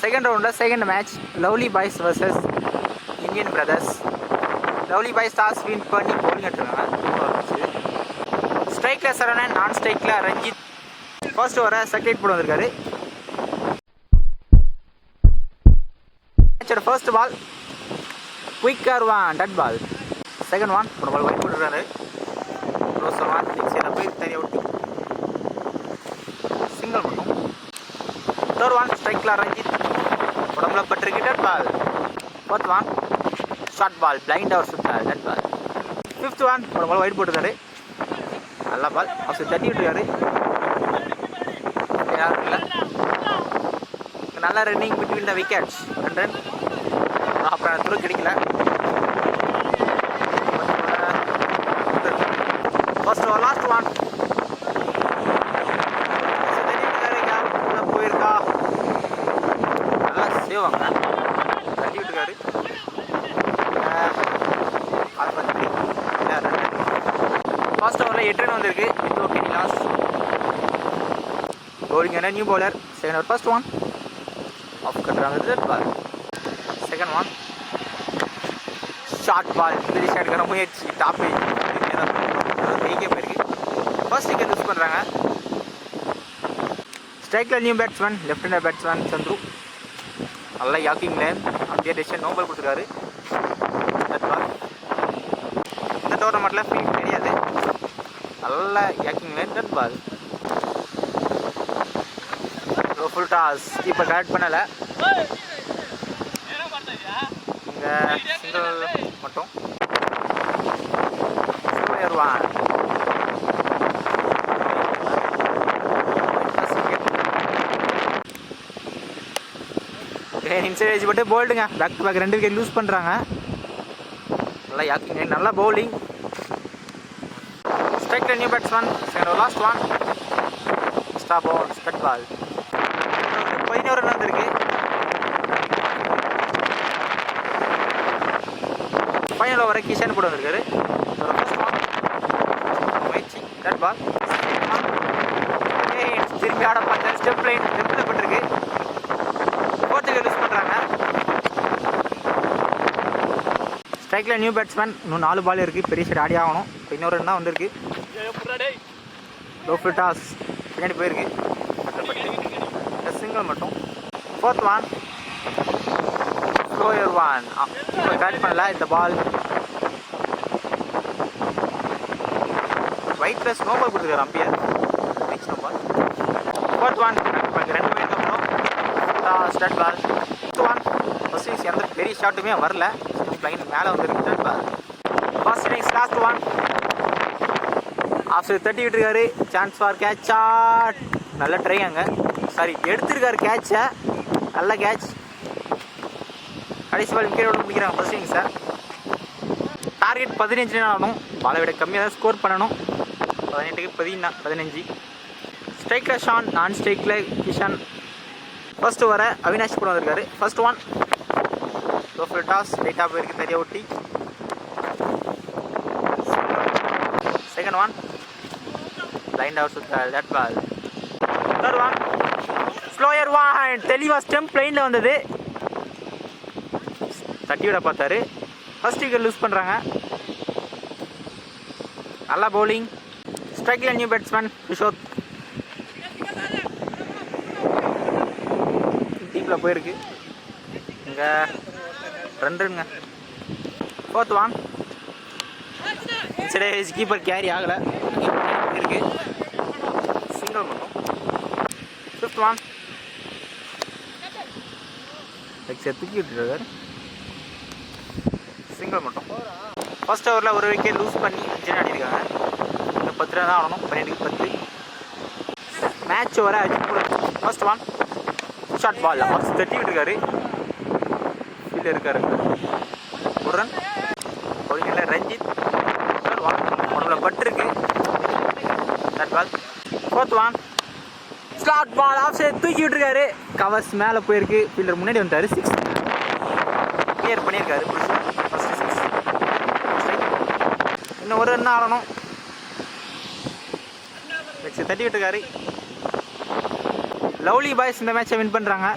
Second ரவுண்டில் second match lovely boys vs Indian brothers. Lovely boys toss win பண்ணி polling எடுத்துருக்காங்க. ஸ்ட்ரைக்கில் சரவணன், நான் ஸ்ட்ரைக்கில் ரஞ்சித். ஃபர்ஸ்ட் ஓவரை செகண்ட் போட வந்திருக்காரு. மேட்சோட ஃபர்ஸ்ட் பால் குயிக்கர் ஒன் டட் பால். செகண்ட் ஒன் ஒரு பால் ஒயிட் போட்டுருக்காரு. க்ளோஸர் ஒன் நெக்ஸ்ட் போய் தனியாக விட்டு சிங்கிள் மட்டும். தேர்ட் ஒன் ஸ்ட்ரைக்கில் ரஞ்சித் உடம்புல பட்டிருக்கு dot ball. Fourth one short ball blind அவர் சுத்தார் டட் பால். ஃபிஃப்த் ஒன் ஒரு பால் ஒயிட் போட்டுருக்காரு. நல்ல பால் அவர் தட்டி விட்டுருக்காரு. யாரும் இல்லை. நல்ல running between the wickets. Run அப்புறம் துரு கிடைக்கல. ஃபர்ஸ்ட் ஓவர் லாஸ்ட் ஒன் போயிருக்கா. நல்லா சேவாங்க தட்டி விட்டுருக்காரு. ஃபர்ஸ்ட் ஓவரில் 8 ரன் வந்திருக்கு. Okay last bowling and a new bowler. Second over first one off கட்டுறாங்க third ball. Second one short ball very short கர முயற்சி டாப் ஏகே போயிருக்கு. ஃபர்ஸ்ட் விக்கெட் யூஸ் பண்ணுறாங்க. ஸ்ட்ரைக்கில் new batsman left hander batsman Chandru. நல்லா யாக்கிங் லைன் அப்படியே decision no ball கொடுத்துருக்காரு. Dot ball. இந்த டோர்னமெண்ட்டில் ஃபீல்ட் கிடையாது. நல்லா yorking line dot ball. Full toss keeper correct பண்ணலை. இங்கே சிங்கிள் மட்டும். இன்சைட் பட்டு போல்டுங்க back to back 2 wicket loose பண்ணுறாங்க. நல்லா யாக்கிங்க நல்லா பவுலிங். ஸ்ட்ரைக்கில் new batsman second last one stop ball ஸ்டட் பால். 11 ரன் வந்திருக்கு. ஃபைனல் ஓவரை கிஷன் போட்டு வந்திருக்காரு. முயற்சி டட் பால். திரும்பி ஆட பார்த்தேன் ஸ்டெப் லைன் லெஃப்ட்டில் பட்டிருக்கு. ஃபோர்த் விக்கெட் யூஸ் பண்ணுறாங்க. ஸ்ட்ரைக்கில் நியூ பேட்ஸ்மேன் இன்னும் 4 பால் இருக்குது. பெரிய ஷாட் ஆடி ஆகணும். இன்னொரு ரன் தான் வந்திருக்கு. லோ ஃபுல் டாஸ் பின்னாடி போயிருக்கு. சிங்கிள் மட்டும். ஃபோர்த் ஒன் ஸ்லோயர் ஒன் இப்போ கட் பண்ணல. இந்த ball wide plus no ball கொடுத்துருக்காரு umpire. Next no ball. Fourth one 2 minute அப்புறம் ஸ்டட் ball. Fifth one first innings எந்த பெரிய ஷாட்டுமே வரல. லைன் மேலே வந்துருக்கு ஸ்டட் ball. First innings last one off side தட்டி விட்டுருக்காரு. Chance for catch shot. நல்ல ட்ரை அங்கே சாரி எடுத்திருக்காரு கேட்சை. நல்ல கேட்ச். கடைசி பால் விக்கெட் முடிக்கிறாங்க ஃபர்ஸ்ட் இன்னிங்ஸ் சார். டார்கெட் 15 ஆகணும். பாலை விட கம்மியாக தான் ஸ்கோர் பண்ணணும். 18க்கு 15. ஸ்ட்ரைக்கில் ஷான் நான் ஸ்ட்ரைக்கில் கிஷன். ஃபர்ஸ்ட் ஓவரை அவினாஷ் கூட வந்திருக்காரு. ஃபர்ஸ்ட் ஒன் ஃபுல் டாஸ் லைட்டாக போயிருக்கு நிறைய ஒட்டி. செகண்ட் ஒன் லைன் அவுட் சுத்தார் dot ball. Third one slower one தெளிவாக ஸ்டெம்ப் லைனில் வந்தது. தட்டி விட பார்த்தாரு. ஃபர்ஸ்ட் விக்கெட் லூஸ் பண்ணுறாங்க. நல்லா பவுலிங். ஸ்ட்ரைக்கில் நியூ பேட்ஸ்மேன் கிஷோர். டீப்பில் போயிருக்கு. இங்கே 2 ரன்ங்க. ஃபோர்த் ஒன் சரி கீப்பர் கேரி ஆகலை இருக்கு. சிங்கிள் மட்டும். ஃபிஃப்த் ஒன் தூக்கி விட்டுருக்காரு. சிங்கிள் மட்டும். ஃபர்ஸ்ட் ஓவரில் ஒரு விக்கெட் லூஸ் பண்ணி 5 ரன் ஆடிருக்காங்க. இன்னும் 10 ரன் தான் ஆடணும். 12க்கு 10. மேட்ச் ஓவரை ஃபர்ஸ்ட் ஒன் ஷார்ட் பால் அவர் தட்டி விட்டுருக்காரு. ஃபீல்டில் இருக்காரு. ஒரு ரன். பவுலிங்கில் ரஞ்சித் உடம்புல பட்டிருக்கு dot ball. Fourth one slot ball off side தூக்கி விட்டுருக்காரு. கவர்ஸ் மேலே போயிருக்கு. ஃபீல்டர் முன்னாடி வந்துட்டார். 6 கிளியர் பண்ணியிருக்காரு. ஃபர்ஸ்ட் 6. இன்னும் ஒரு ரன் ஆடணும். தட்டி விட்டுருக்காரு. லவ்லி பாய்ஸ் இந்த மேட்சை வின் பண்ணுறாங்க.